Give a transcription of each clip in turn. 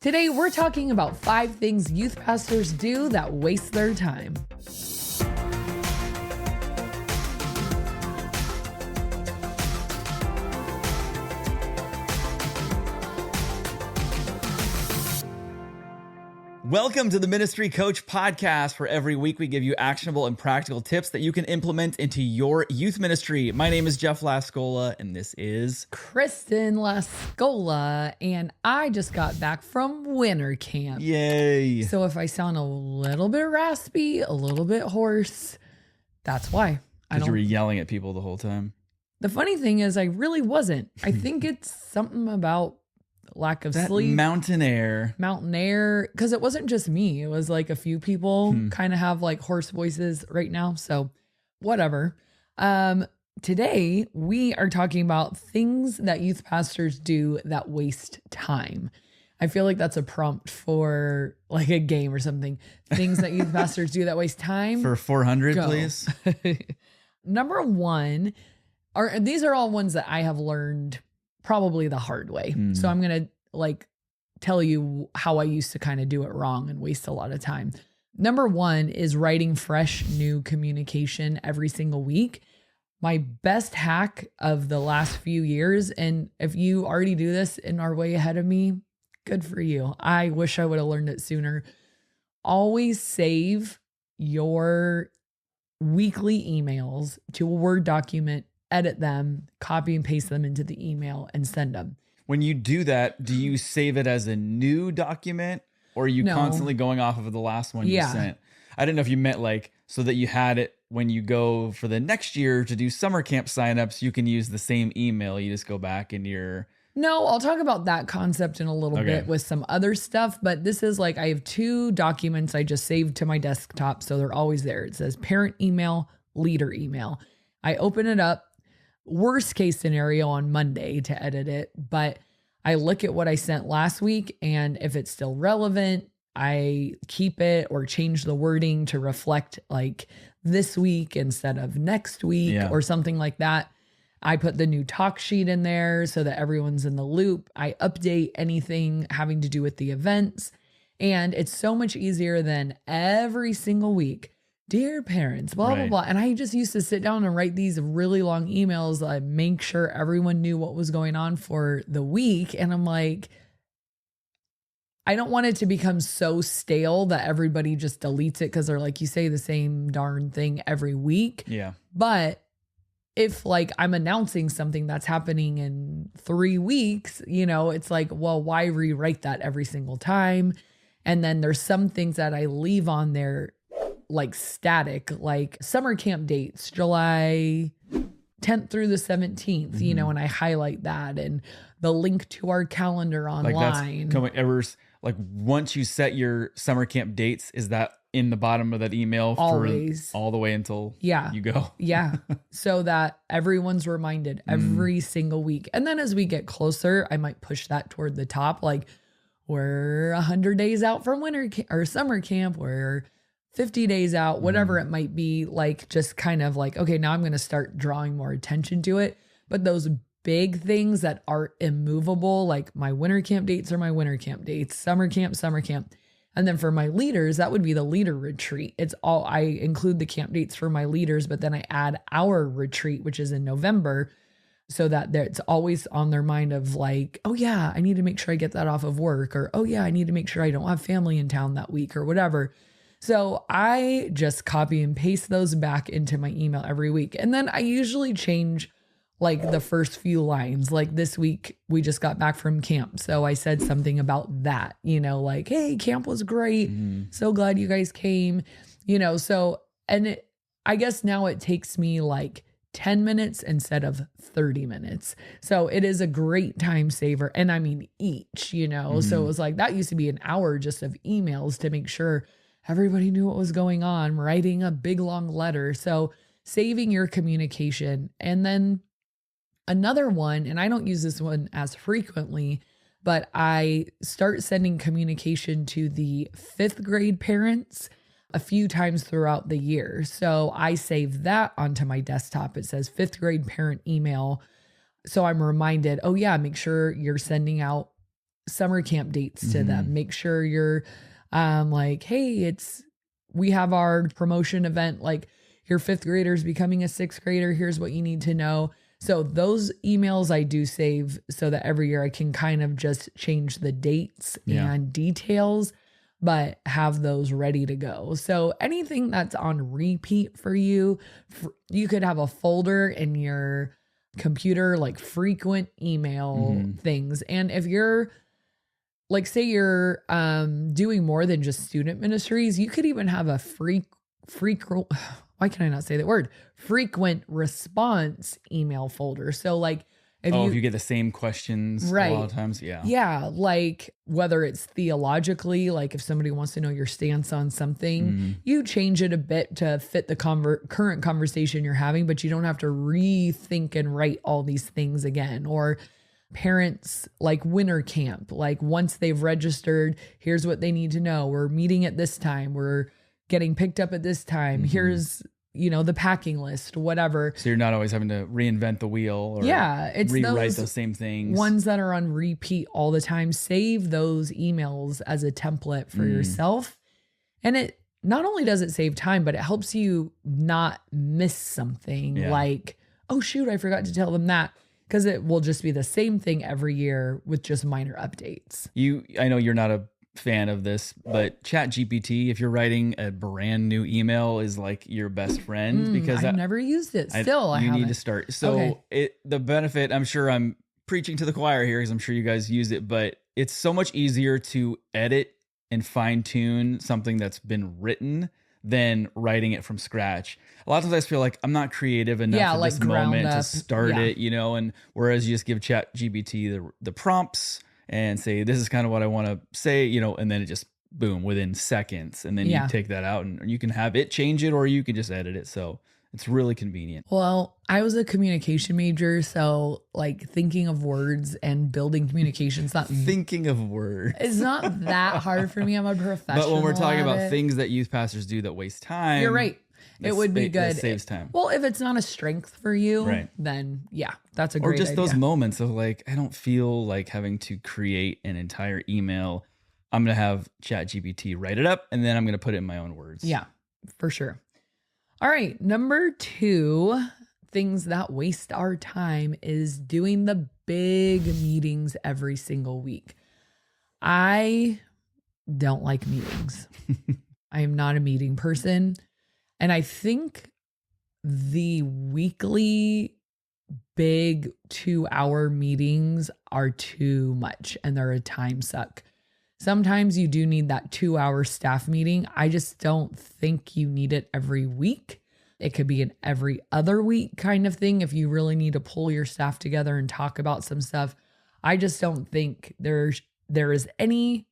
Today, we're talking about 5 things youth pastors do that waste their time. Welcome to the Ministry Coach Podcast, where every week we give you actionable and practical tips that you can implement into your youth ministry. My name is Jeff Lascola, and this is Kristen Lascola, and I just got back from winter camp. Yay! So if I sound a little bit raspy, a little bit hoarse, that's why. Because you were yelling at people the whole time. The funny thing is, I really wasn't. I think it's something about lack of sleep, mountain air, because it wasn't just me. It was like a few people kind of have like hoarse voices right now. So whatever. Today we are talking about things that youth pastors do that waste time. I feel like that's a prompt for like a game or something. Things that youth pastors do that waste time. For 400, please. Number one, these are all ones that I have learned probably the hard way. So I'm going to tell you how I used to kind of do it wrong and waste a lot of time. Number one is writing fresh new communication every single week. My best hack of the last few years, and if you already do this and are way ahead of me, good for you. I wish I would have learned it sooner. Always save your weekly emails to a Word document, edit them, copy and paste them into the email, and send them. When you do that, do you save it as a new document, or are you constantly going off of the last one you sent? I didn't know if you meant so that you had it when you go for the next year to do summer camp signups, you can use the same email. You just go back and No, I'll talk about that concept in a little bit with some other stuff, but this is I have 2 documents I just saved to my desktop, so they're always there. It says parent email, leader email. I open it up. Worst case scenario on Monday to edit it, but I look at what I sent last week, and if it's still relevant, I keep it or change the wording to reflect this week instead of next week or something like that. I put the new talk sheet in there so that everyone's in the loop. I update anything having to do with the events, and it's so much easier than every single week. Dear parents, blah, blah, blah. And I just used to sit down and write these really long emails, make sure everyone knew what was going on for the week. And I'm like, I don't want it to become so stale that everybody just deletes it because they're you say the same darn thing every week. Yeah. But if I'm announcing something that's happening in 3 weeks, it's well, why rewrite that every single time? And then there's some things that I leave on there static, summer camp dates, July 10th through the 17th, and I highlight that, and the link to our calendar online. Once you set your summer camp dates, is that in the bottom of that email always, for all the way until you go? Yeah. So that everyone's reminded every single week. And then as we get closer, I might push that toward the top. We're 100 days out from or summer camp. We're 50 days out, whatever it might be, just kind of okay, now I'm going to start drawing more attention to it. But those big things that are immovable, my winter camp dates are my winter camp dates, summer camp. And then for my leaders, that would be the leader retreat. I include the camp dates for my leaders, but then I add our retreat, which is in November, so that it's always on their mind of oh yeah, I need to make sure I get that off of work, or oh yeah, I need to make sure I don't have family in town that week or whatever. So I just copy and paste those back into my email every week. And then I usually change the first few lines. This week we just got back from camp, so I said something about that, hey, camp was great. So glad you guys came, so, and I guess now it takes me 10 minutes instead of 30 minutes. So it is a great time saver. And I mean, each, so it was that used to be an hour just of emails to make sure everybody knew what was going on, writing a big long letter. So saving your communication. And then another one, and I don't use this one as frequently, but I start sending communication to the 5th grade parents a few times throughout the year. So I save that onto my desktop. It says 5th grade parent email. So I'm reminded, oh yeah, make sure you're sending out summer camp dates to them. Make sure you're like, hey, we have our promotion event, like your 5th grader's becoming a 6th grader. Here's what you need to know. So those emails I do save so that every year I can kind of just change the dates and details, but have those ready to go. So anything that's on repeat for you, you could have a folder in your computer, like frequent email things. And if you're like, say you're doing more than just student ministries, you could even have a why can I not say that word? Frequent response email folder. So like, if you get the same questions a lot of times. Yeah. Yeah. Like whether it's theologically, like if somebody wants to know your stance on something, you change it a bit to fit the current conversation you're having, but you don't have to rethink and write all these things again. Or parents, like winter camp, like once they've registered, here's what they need to know. We're meeting at this time. We're getting picked up at this time. Here's, the packing list, whatever. So you're not always having to reinvent the wheel or it's rewrite those same things. Ones that are on repeat all the time. Save those emails as a template for yourself. And it not only does it save time, but it helps you not miss something like, oh shoot, I forgot to tell them that. Because it will just be the same thing every year with just minor updates. I know you're not a fan of this, but ChatGPT, if you're writing a brand new email, is like your best friend because I've never used it. Still, you need to start. So the benefit, I'm sure I'm preaching to the choir here because I'm sure you guys use it, but it's so much easier to edit and fine tune something that's been written than writing it from scratch. A lot of times I feel like I'm not creative enough at like this moment to start it, and whereas you just give ChatGPT the prompts and say, this is kind of what I want to say, and then it just boom within seconds. And then you take that out and you can have it change it or you can just edit it. So it's really convenient. Well, I was a communication major, so like thinking of words and building communications, thinking of words. It's not that hard for me. I'm a professional. But when we're talking about things that youth pastors do that waste time, you're right. It would be good. It saves time. Well, if it's not a strength for you, then that's a great idea. Or just those moments of like, I don't feel like having to create an entire email. I'm going to have ChatGPT write it up and then I'm going to put it in my own words. Yeah, for sure. All right. Number 2, things that waste our time is doing the big meetings every single week. I don't like meetings. I am not a meeting person. And I think the weekly big 2-hour meetings are too much and they're a time suck. Sometimes you do need that 2-hour staff meeting. I just don't think you need it every week. It could be an every other week kind of thing if you really need to pull your staff together and talk about some stuff. I just don't think there is any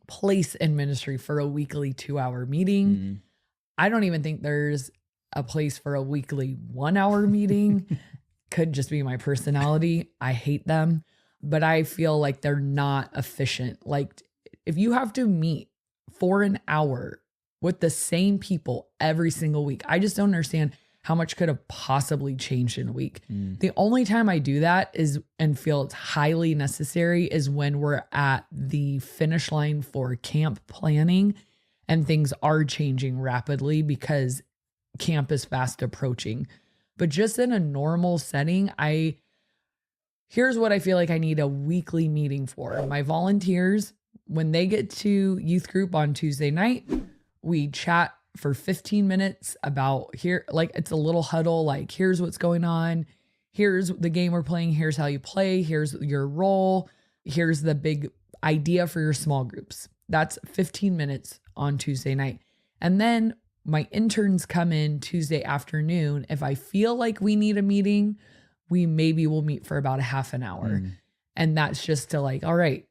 place in ministry for a weekly 2-hour meeting. I don't even think there's a place for a weekly 1-hour meeting. Could just be my personality. I hate them, but I feel like they're not efficient. Like if you have to meet for an hour with the same people every single week, I just don't understand how much could have possibly changed in a week. The only time I do that is and feel it's highly necessary is when we're at the finish line for camp planning and things are changing rapidly because camp is fast approaching. But just in a normal setting, here's what I feel like I need a weekly meeting for. My volunteers, when they get to youth group on Tuesday night, we chat for 15 minutes about it's a little huddle, like here's what's going on. Here's the game we're playing. Here's how you play. Here's your role. Here's the big idea for your small groups. That's 15 minutes on Tuesday night. And then my interns come in Tuesday afternoon. If I feel like we need a meeting, we maybe will meet for about a half an hour. And that's just to all right,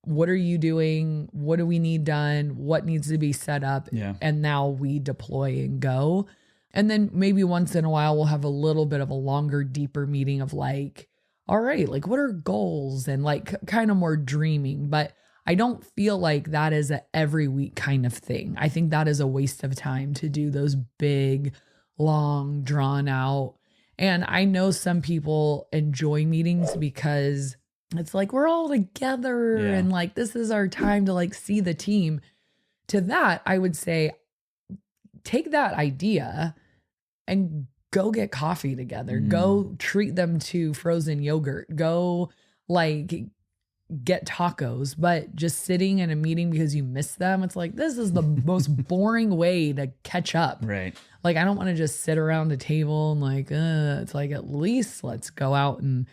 what are you doing? What do we need done? What needs to be set up? Yeah. And now we deploy and go. And then maybe once in a while, we'll have a little bit of a longer, deeper meeting of all right, what are goals and kind of more dreaming. But I don't feel like that is a every week kind of thing. I think that is a waste of time to do those big, long, drawn out. And I know some people enjoy meetings because It's like we're all together and like this is our time to like see the team. To that, I would say take that idea and go get coffee together. Go treat them to frozen yogurt. Go like get tacos, but just sitting in a meeting because you miss them. It's like, this is the most boring way to catch up. Right. Like, I don't want to just sit around the table and like, it's like, at least let's go out and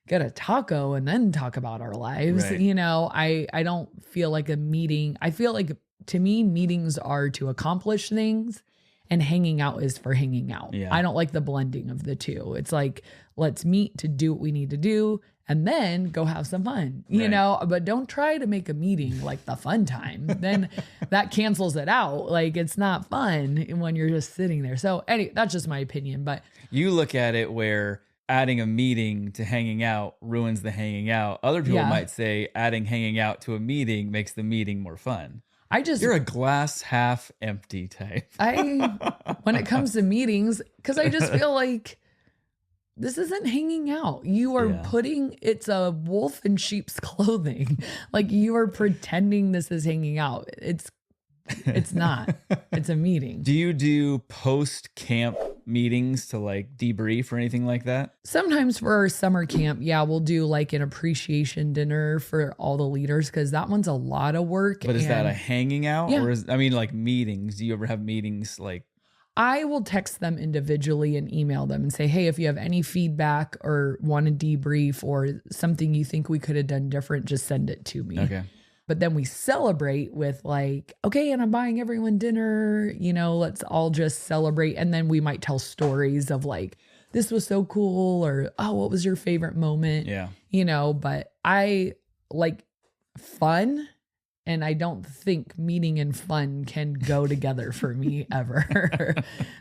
get a taco and then talk about our lives. Right. You know, I don't feel like a meeting. I feel like to me, meetings are to accomplish things and hanging out is for hanging out. Yeah. I don't like the blending of the two. It's like, let's meet to do what we need to do and then go have some fun, you know, but don't try to make a meeting like the fun time. Then that cancels it out. Like it's not fun when you're just sitting there. So anyway, that's just my opinion, but you look at it where adding a meeting to hanging out ruins the hanging out. Other people might say adding hanging out to a meeting makes the meeting more fun. You're a glass half empty type. When it comes to meetings, because I just feel like this isn't hanging out. You are it's a wolf in sheep's clothing. Like you are pretending this is hanging out. It's not. It's a meeting. Do you do post camp meetings to like debrief or anything like that? Sometimes for our summer camp, we'll do like an appreciation dinner for all the leaders because that one's a lot of work. But is that a hanging out or like meetings? Do you ever have meetings like? I will text them individually and email them and say, hey, if you have any feedback or want to debrief or something you think we could have done different, just send it to me. Okay. But then we celebrate with like, okay, and I'm buying everyone dinner, you know, let's all just celebrate. And then we might tell stories of like, this was so cool or, oh, what was your favorite moment? Yeah. You know, but I like fun. And I don't think meeting and fun can go together for me ever.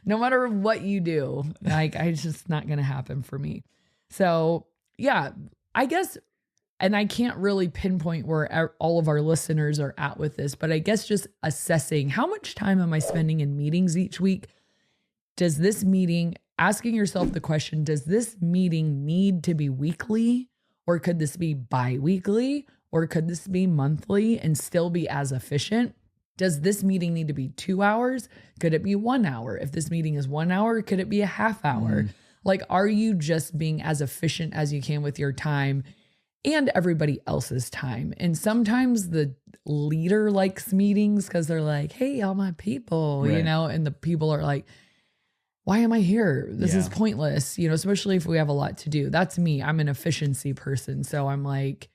No matter what you do, like it's just not going to happen for me. So yeah, I guess, and I can't really pinpoint where all of our listeners are at with this, but I guess just assessing how much time am I spending in meetings each week? Does this meeting, asking yourself the question, does this meeting need to be weekly or could this be bi-weekly? Or could this be monthly and still be as efficient? Does this meeting need to be 2 hours? Could it be 1 hour? If this meeting is 1 hour, could it be a half hour? Like, are you just being as efficient as you can with your time and everybody else's time? And sometimes the leader likes meetings because they're like, hey, all my people, you know, and the people are like, why am I here? This is pointless, you know, especially if we have a lot to do. That's me. I'm an efficiency person. So I'm like,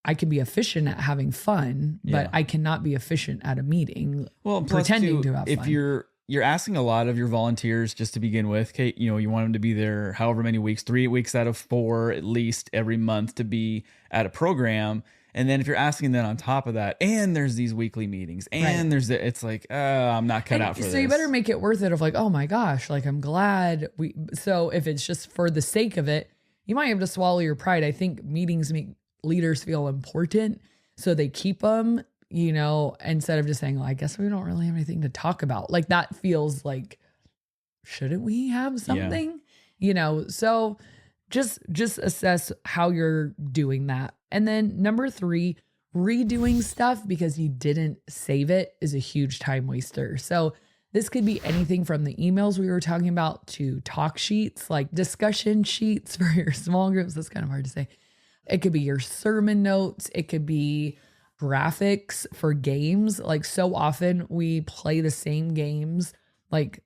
I can be efficient at having fun, but I cannot be efficient at a meeting. Well, pretending to have fun. If you're asking a lot of your volunteers just to begin with, Kate, you know, you want them to be there however many weeks, 3 weeks out of 4, at least every month to be at a program. And then if you're asking them on top of that, and there's these weekly meetings, and it's like, I'm not cut out for this. So you better make it worth it of like, oh my gosh, like I'm glad so if it's just for the sake of it, you might have to swallow your pride. I think meetings make leaders feel important, so they keep them, you know, instead of just saying, well, I guess we don't really have anything to talk about. Like that feels like, shouldn't we have something? You know, so just assess how you're doing that. And then number 3, redoing stuff because you didn't save it is a huge time waster. So this could be anything from the emails we were talking about to talk sheets, like discussion sheets for your small groups. That's kind of hard to say. It could be your sermon notes. It could be graphics for games. Like so often we play the same games like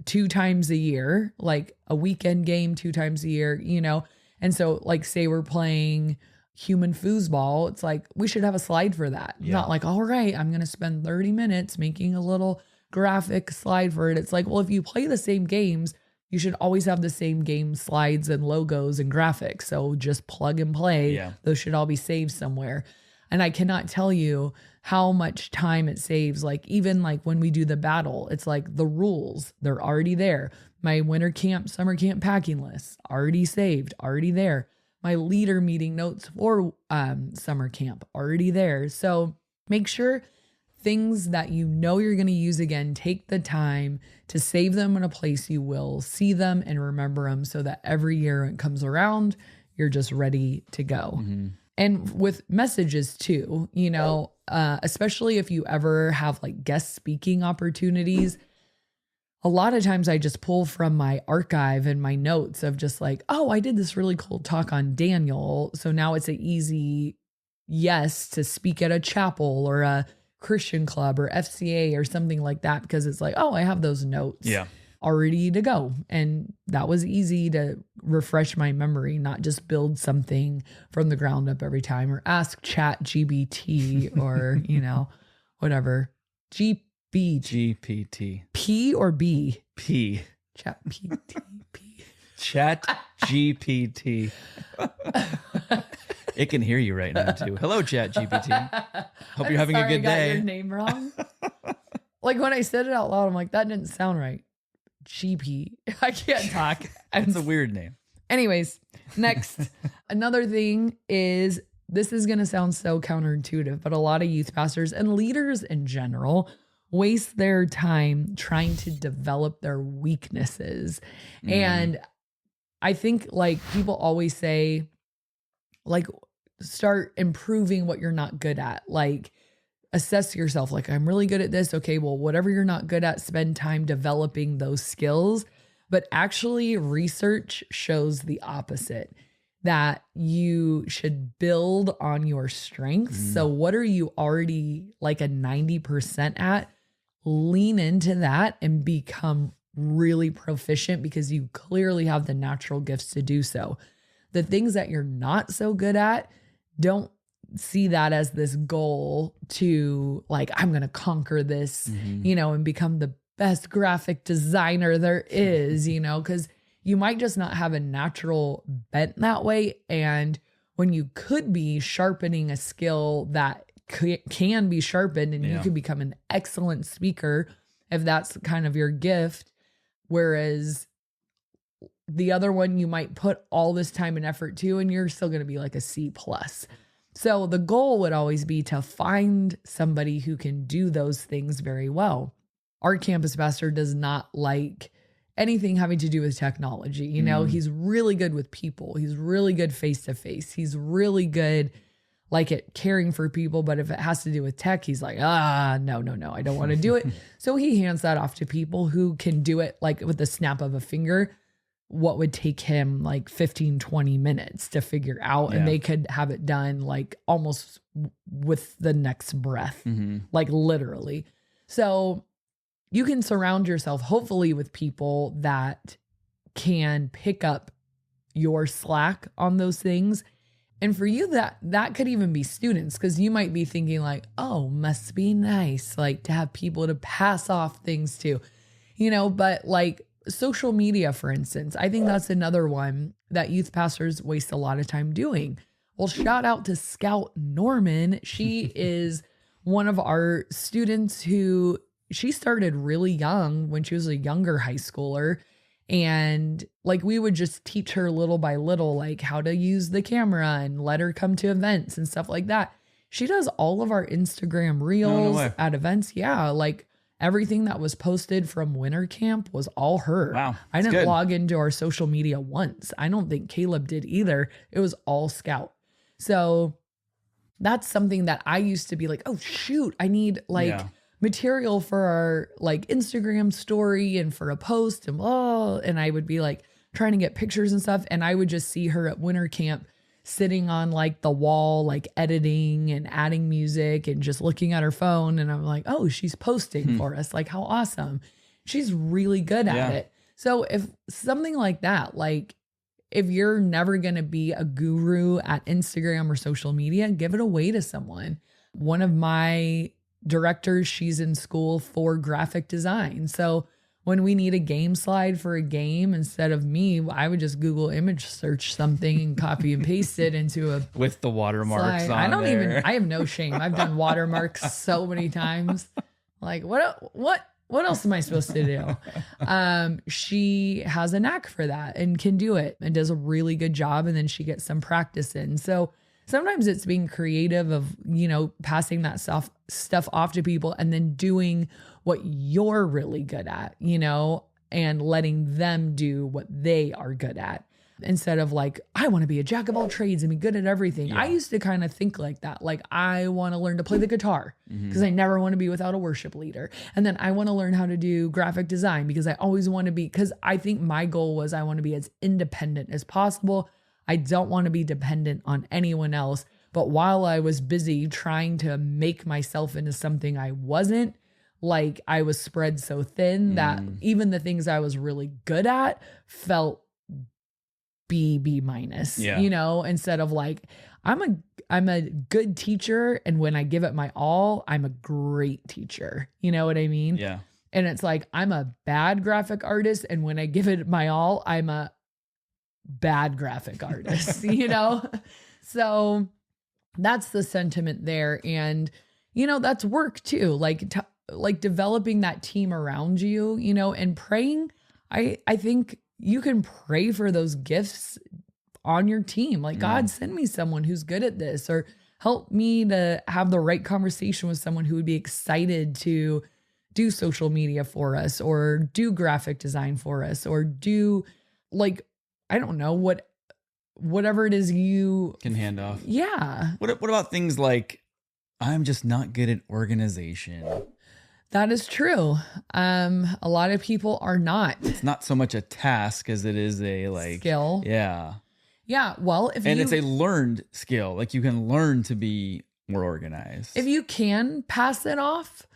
2 times a year, like a weekend game 2 times a year, you know? And so like say we're playing human foosball. It's like, we should have a slide for that. Yeah. Not like, all right, I'm going to spend 30 minutes making a little graphic slide for it. It's like, well, if you play the same games, you should always have the same game slides and logos and graphics. So just plug and play. Yeah. Those should all be saved somewhere. And I cannot tell you how much time it saves. Like even like when we do the battle, it's like the rules, they're already there. My winter camp, summer camp packing list, already saved, already there. My leader meeting notes for summer camp, already there. So make sure things that you know you're going to use again, take the time to save them in a place you will see them and remember them so that every year it comes around, you're just ready to go. Mm-hmm. And with messages too, especially if you ever have like guest speaking opportunities, a lot of times I just pull from my archive and my notes of just like, oh, I did this really cool talk on Daniel. So now it's an easy yes to speak at a chapel or a Christian club or FCA or something like that, because it's like, oh, I have those notes already to go. And that was easy to refresh my memory, not just build something from the ground up every time or ask ChatGPT or, whatever. GPT. P or B? P. ChatGPT. ChatGPT. It can hear you right now too. Hello, ChatGPT. Hope you're having a good day. I got your name wrong. Like when I said it out loud, I'm like, that didn't sound right. GP. I can't talk. It's a weird name. Anyways, next. Another thing is, this is going to sound so counterintuitive, but a lot of youth pastors and leaders in general waste their time trying to develop their weaknesses. And I think like people always say, like, start improving what you're not good at. Like, assess yourself. Like, I'm really good at this. Okay, well, whatever you're not good at, spend time developing those skills. But actually, research shows the opposite, that you should build on your strengths. So what are you already like a 90% at? Lean into that and become really proficient, because you clearly have the natural gifts to do so. The things that you're not so good at, don't see that as this goal to like, I'm going to conquer this, and become the best graphic designer there is, because you might just not have a natural bent that way. And when you could be sharpening a skill that can be sharpened, and you could become an excellent speaker if that's kind of your gift. Whereas the other one, you might put all this time and effort to, and you're still going to be like a C+. So the goal would always be to find somebody who can do those things very well. Our campus pastor does not like anything having to do with technology. He's really good with people. He's really good face to face. He's really good like at caring for people. But if it has to do with tech, he's like, no, I don't want to do it. So he hands that off to people who can do it like with the snap of a finger. What would take him like 15, 20 minutes to figure out. And they could have it done like almost with the next breath, like literally. So you can surround yourself hopefully with people that can pick up your slack on those things. And for you, that could even be students, because you might be thinking like, oh, must be nice, like to have people to pass off things to, but like, social media, for instance, I think that's another one that youth pastors waste a lot of time doing. Well, shout out to Scout Norman. She is one of our students who she started really young when she was a younger high schooler. And like, we would just teach her little by little, like how to use the camera and let her come to events and stuff like that. She does all of our Instagram reels at events. Yeah. Like, everything that was posted from winter camp was all her. Wow. I didn't log into our social media once. I don't think Caleb did either. It was all Scout. So that's something that I used to be like, oh shoot, I need like material for our like Instagram story and for a post and and I would be like trying to get pictures and stuff. And I would just see her at winter camp sitting on like the wall, like editing and adding music and just looking at her phone. And I'm like, oh, she's posting for us. Like, how awesome. She's really good at it. So if something like that, like if you're never going to be a guru at Instagram or social media, give it away to someone. One of my directors, she's in school for graphic design. So when we need a game slide for a game, instead of me, I would just Google image search something and copy and paste it into a with the watermarks slide. on I have no shame. I've done watermarks so many times. Like what else am I supposed to do? She has a knack for that and can do it and does a really good job. And then she gets some practice in. So sometimes it's being creative of, passing that stuff off to people and then doing what you're really good at, and letting them do what they are good at. instead of like, I want to be a jack of all trades and be good at everything. Yeah. I used to kind of think like that. Like, I want to learn to play the guitar because I never want to be without a worship leader. And then I want to learn how to do graphic design because I always want to be, because I think my goal was I want to be as independent as possible. I don't want to be dependent on anyone else. But while I was busy trying to make myself into something I wasn't, like I was spread so thin that even the things I was really good at felt B minus, you know, instead of like, I'm a good teacher. And when I give it my all, I'm a great teacher. You know what I mean? Yeah. And it's like, I'm a bad graphic artist. And when I give it my all, I'm a bad graphic artist, you know? So that's the sentiment there. And, you know, that's work too. Like developing that team around you, you know, and praying. I think you can pray for those gifts on your team. Like, God, send me someone who's good at this, or help me to have the right conversation with someone who would be excited to do social media for us, or do graphic design for us, or do, like, I don't know, whatever it is you can hand off. Yeah. What about things like, I'm just not good at organization? That is true. A lot of people are not. It's not so much a task as it is a like skill. Yeah. Yeah. Well, it's a learned skill. Like, you can learn to be more organized. If you can pass it off,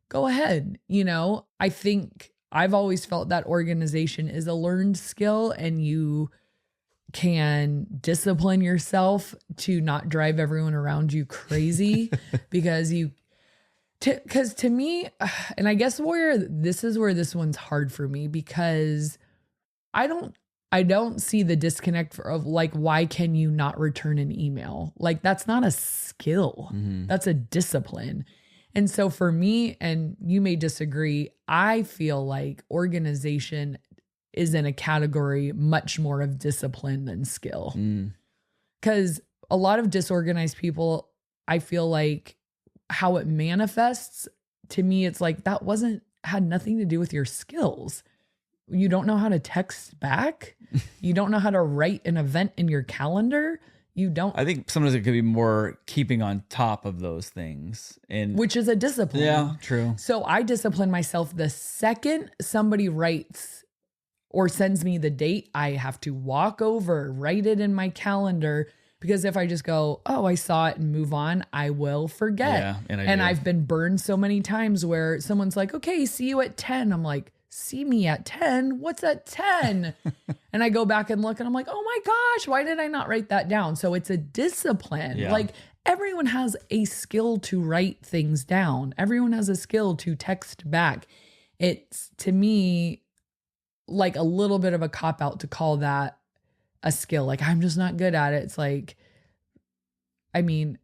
go ahead. You know, I think I've always felt that organization is a learned skill, and you can discipline yourself to not drive everyone around you crazy because to me, and I guess where this one's hard for me, because I don't see the disconnect of like, why can you not return an email? Like, that's not a skill. That's a discipline. And so for me, and you may disagree, I feel like organization is in a category much more of discipline than skill. Because a lot of disorganized people, I feel like how it manifests, to me, it's like that had nothing to do with your skills. You don't know how to text back. You don't know how to write an event in your calendar. You don't. I think sometimes it could be more keeping on top of those things, which is a discipline. Yeah, true. So I discipline myself the second somebody writes or sends me the date. I have to walk over, write it in my calendar. Because if I just go, oh, I saw it and move on, I will forget. Yeah, and I've been burned so many times where someone's like, okay, see you at 10. I'm like, see me at 10? What's at 10? And I go back and look and I'm like, oh my gosh, why did I not write that down? So it's a discipline. Yeah. Like, everyone has a skill to write things down. Everyone has a skill to text back. It's, to me, like a little bit of a cop-out to call that a skill. Like, I'm just not good at it. It's like, I mean,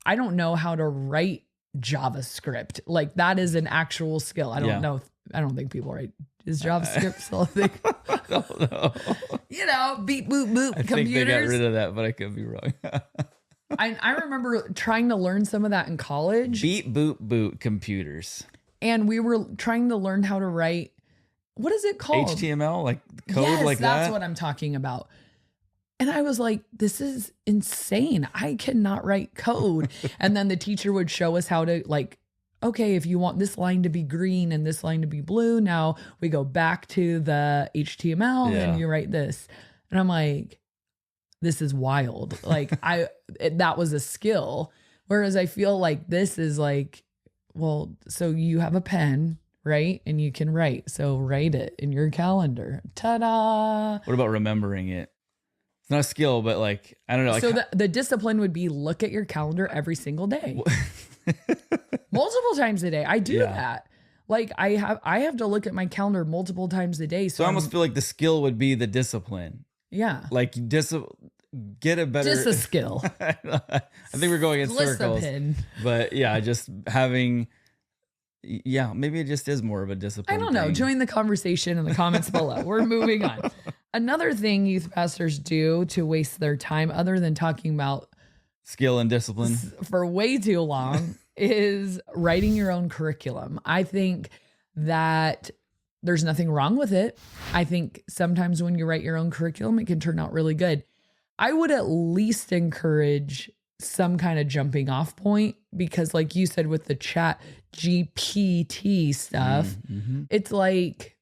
I don't know how to write JavaScript. Like, that is an actual skill. I don't know. I don't think people write. Is JavaScript still a thing? I don't know. You know, beep, boop, boop, I computers. think they got rid of that, but I could be wrong. I remember trying to learn some of that in college. Beep, boop, boot, computers. And we were trying to learn how to write, what is it called? HTML, like code, yes, like that? That's what I'm talking about. And I was like, this is insane. I cannot write code. And then the teacher would show us how to, like, okay, if you want this line to be green and this line to be blue, now we go back to the HTML and you write this. And I'm like, this is wild. Like, that was a skill. Whereas I feel like this is like, well, so you have a pen, right? And you can write. So write it in your calendar. Ta-da. What about remembering it? It's not a skill, but like, I don't know. Like, so the discipline would be look at your calendar every single day. Multiple times a day. I do that. Like, I have to look at my calendar multiple times a day. So I almost feel like the skill would be the discipline. Yeah. Like, get a better. Just a skill. I think we're going in circles. But yeah, just having. Yeah, maybe it just is more of a discipline. I don't know. thing. Join the conversation in the comments below. We're moving on. Another thing youth pastors do to waste their time, other than talking about skill and discipline for way too long, is writing your own curriculum. I think that there's nothing wrong with it. I think sometimes when you write your own curriculum, it can turn out really good. I would at least encourage some kind of jumping off point because like you said with the ChatGPT stuff, it's like,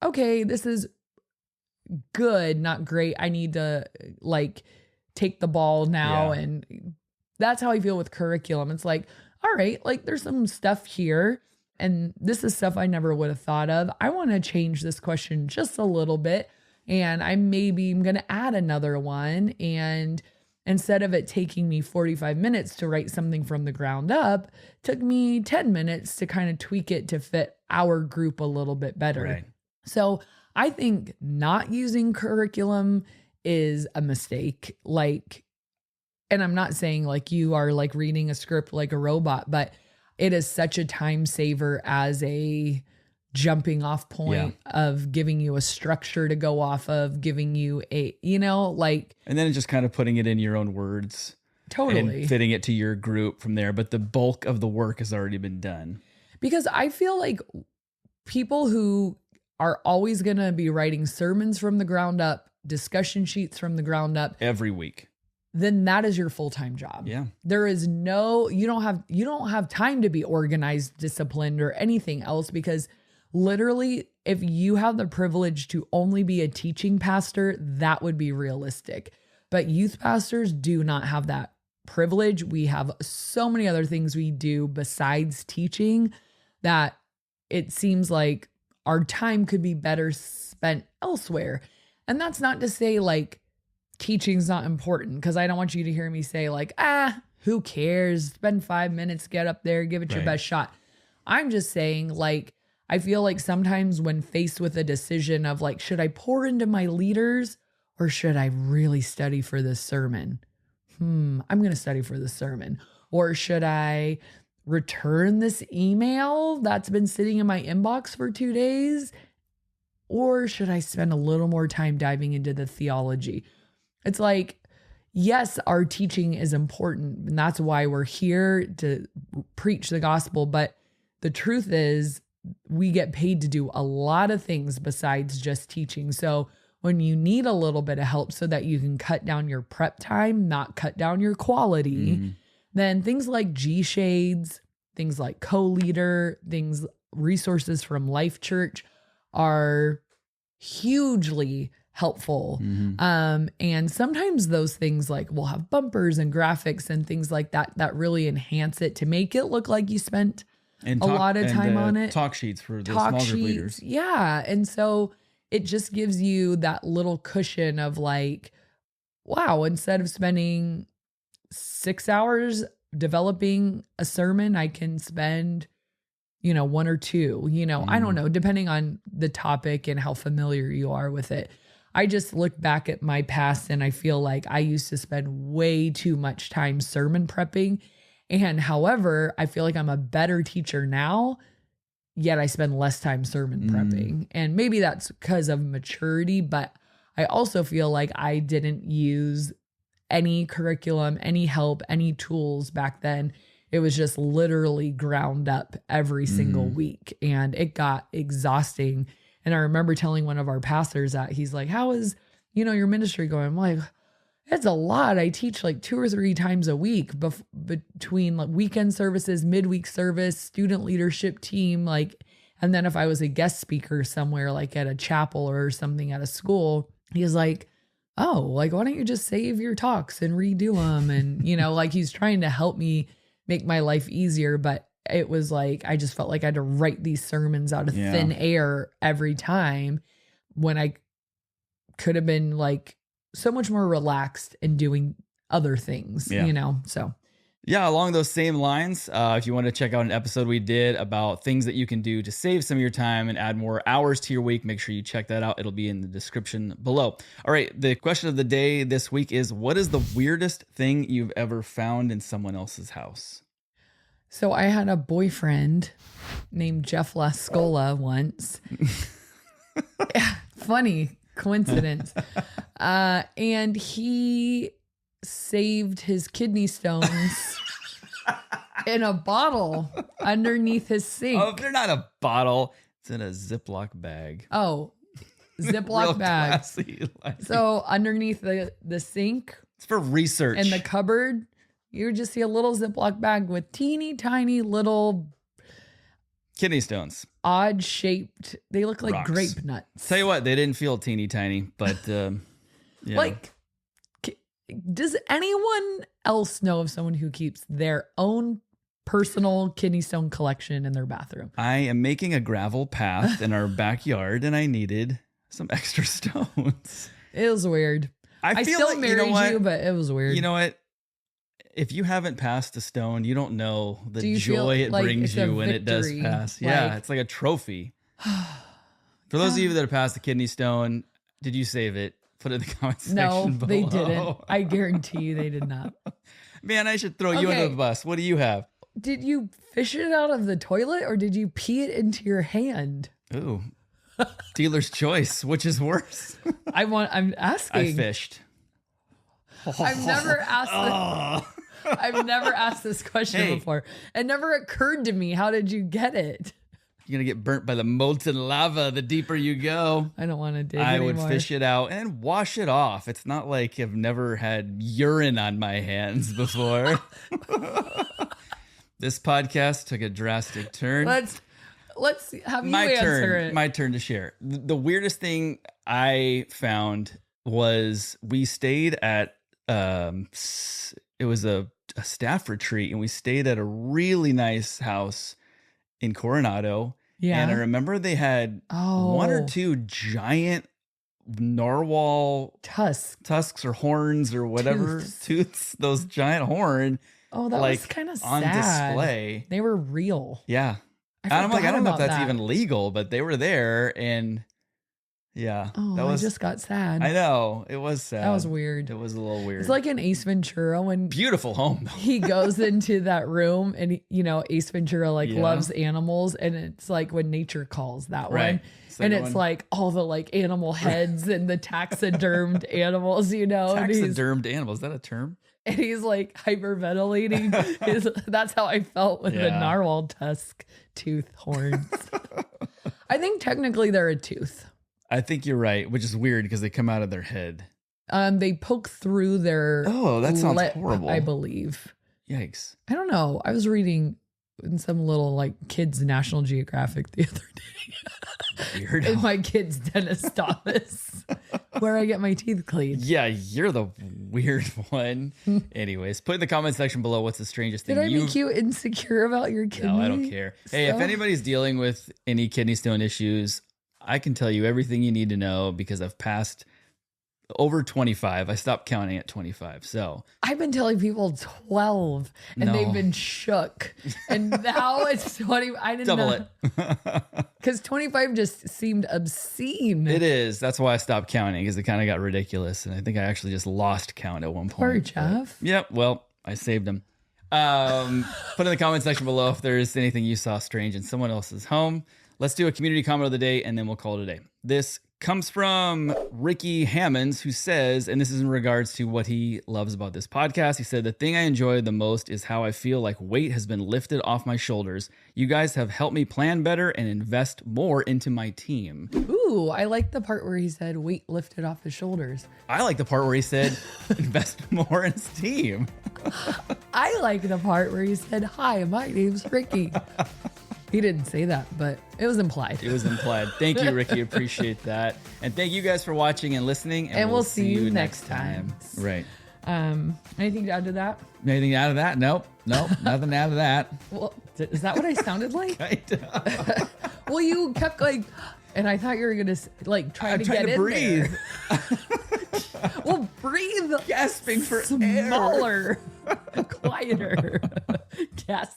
okay, this is good, not great. I need to like take the ball now. Yeah. And that's how I feel with curriculum. It's like, all right, like there's some stuff here and this is stuff I never would have thought of. I want to change this question just a little bit. And I'm going to add another one. And instead of it taking me 45 minutes to write something from the ground up, it took me 10 minutes to kind of tweak it to fit our group a little bit better. Right. So I think not using curriculum is a mistake. Like, and I'm not saying like you are like reading a script like a robot, but it is such a time saver as a jumping off point of giving you a structure to go off of, giving you a, like. And then just kind of putting it in your own words. Totally. And fitting it to your group from there. But the bulk of the work has already been done. Because I feel like people who are always going to be writing sermons from the ground up, discussion sheets from the ground up every week, then that is your full-time job. Yeah. There is you don't have time to be organized, disciplined, or anything else because literally if you have the privilege to only be a teaching pastor, that would be realistic. But youth pastors do not have that privilege. We have so many other things we do besides teaching that it seems like our time could be better spent elsewhere. And that's not to say like teaching's not important, because I don't want you to hear me say like, who cares? Spend 5 minutes, get up there, give it your best shot. I'm just saying like, I feel like sometimes when faced with a decision of like, should I pour into my leaders or should I really study for this sermon? I'm going to study for the sermon. Or should I return this email that's been sitting in my inbox for 2 days? Or should I spend a little more time diving into the theology? It's like, yes, our teaching is important, and that's why we're here to preach the gospel. But the truth is, we get paid to do a lot of things besides just teaching. So when you need a little bit of help so that you can cut down your prep time, not cut down your quality, then things like G-Shades, things like Co-Leader, resources from Life Church are hugely helpful. And sometimes those things like we'll have bumpers and graphics and things like that that really enhance it to make it look like you spent a lot of time on it. Talk sheets for the small group leaders. Yeah. And so it just gives you that little cushion of like, wow, instead of spending 6 hours developing a sermon, I can spend 1 or 2, I don't know, depending on the topic and how familiar you are with it. I just look back at my past and I feel like I used to spend way too much time sermon prepping. And however, I feel like I'm a better teacher now, yet I spend less time sermon prepping. And maybe that's because of maturity, but I also feel like I didn't use any curriculum, any help, any tools back then. It was just literally ground up every single week, and it got exhausting. And I remember telling one of our pastors that he's like, how is, your ministry going? I'm like, it's a lot. I teach like 2 or 3 times a week between like weekend services, midweek service, student leadership team. And then if I was a guest speaker somewhere, like at a chapel or something at a school, he's like, oh, like, why don't you just save your talks and redo them? And, like he's trying to help me make my life easier. But it was like, I just felt like I had to write these sermons out of thin air every time when I could have been like so much more relaxed and doing other things, so. Yeah, along those same lines, if you want to check out an episode we did about things that you can do to save some of your time and add more hours to your week, make sure you check that out. It'll be in the description below. All right, the question of the day this week is, what is the weirdest thing you've ever found in someone else's house? So I had a boyfriend named Jeff Lascola once. Funny coincidence. And he saved his kidney stones in a bottle underneath his sink. Oh, they're not a bottle. It's in a Ziploc bag. Oh, Real Ziploc bag. classy, like- So underneath the sink it's for research. and the cupboard, you just see a little Ziploc bag with teeny tiny little kidney stones. odd shaped. They look like Rocks. grape nuts. Tell you what, they didn't feel teeny tiny, but yeah. Like, does anyone else know of someone who keeps their own personal kidney stone collection in their bathroom? I am making a gravel path in our backyard, and I needed some extra stones. It was weird. I feel still like, married you, but it was weird. You know what? If you haven't passed a stone, you don't know the Do you feel joy it like brings it's a you when it does victory? pass. Yeah, Like- it's like a trophy. For those of you that have passed the kidney stone, did you save it? Put it in the comment section No, below. they didn't. I guarantee you they did not. Man, I should throw you under Okay. the bus. What do you have? Did you fish it out of the toilet or did you pee it into your hand? Ooh. Dealer's choice. Which is worse? I'm asking. I fished. I've never asked I've never asked this question Hey. before. It never occurred to me. How did you get it? You're going to get burnt by the molten lava the deeper you go. I don't want to dig I anymore. would fish it out and wash it off. It's not like I've never had urine on my hands before. This podcast took a drastic turn. Let's have you my answer turn. it. My turn to share. The weirdest thing I found was we stayed at it was a staff retreat, and we stayed at a really nice house in Coronado. Yeah. And I remember they had one or two giant narwhal tusks or horns or whatever tooths, those giant horn. Oh, that was kind of on sad. display. They were real. Yeah. I And I'm like, I don't know if forgot that's about that. even legal, but they were there, and yeah, Oh, that was. I just got sad. I know, it was sad. That was weird. It was a little weird. It's like in Ace Ventura when beautiful home though. he goes into that room and Ace Ventura Yeah. loves animals, and it's like when nature calls that Right. one. Second And it's one. like all the animal heads and the taxidermed animals, and Taxidermed animals. Is that a term? he's like hyperventilating. That's how I felt with the Yeah. narwhal tusk tooth horns. I think technically they're a tooth. I think you're right, which is weird because they come out of their head. They poke through their Oh, that sounds lip, horrible. I believe. Yikes. I don't know. I was reading in some little kids National Geographic the other day Weird. in my kid's dentist office where I get my teeth cleaned. Yeah, you're the weird one. Anyways, put in the comment section below what's the strangest thing Did I you've make you insecure about your kidney? No, I don't care. Hey, if stuff? anybody's dealing with any kidney stone issues, I can tell you everything you need to know because I've passed over 25. I stopped counting at 25. So I've been telling people 12 and No. they've been shook. And now it's 20. I didn't double know. it. Because 25 just seemed obscene. It is. That's why I stopped counting because it kind of got ridiculous. And I think I actually just lost count at one point. Poor But- Jeff. Yep. Well, I saved him. Put in the comment section below if there is anything you saw strange in someone else's home. Let's do a community comment of the day and then we'll call it a day. This comes from Ricky Hammonds, who says, and this is in regards to what he loves about this podcast. He said, the thing I enjoy the most is how I feel like weight has been lifted off my shoulders. You guys have helped me plan better and invest more into my team. Ooh, I like the part where he said weight lifted off his shoulders. I like the part where he said, invest more in his team. I like the part where he said, hi, my name's Ricky. He didn't say that, but it was implied. It was implied. Thank you, Ricky. Appreciate that. And thank you guys for watching and listening. And we'll see you next time. Right. Anything to add to that? Anything out of that? Nope. Nothing out of that. Well, is that what I sounded like? Kinda. Well, you kept and I thought you were going to try I'm to trying get to in breathe. there. Well, breathe Gasping for air. smaller, quieter. Gasp.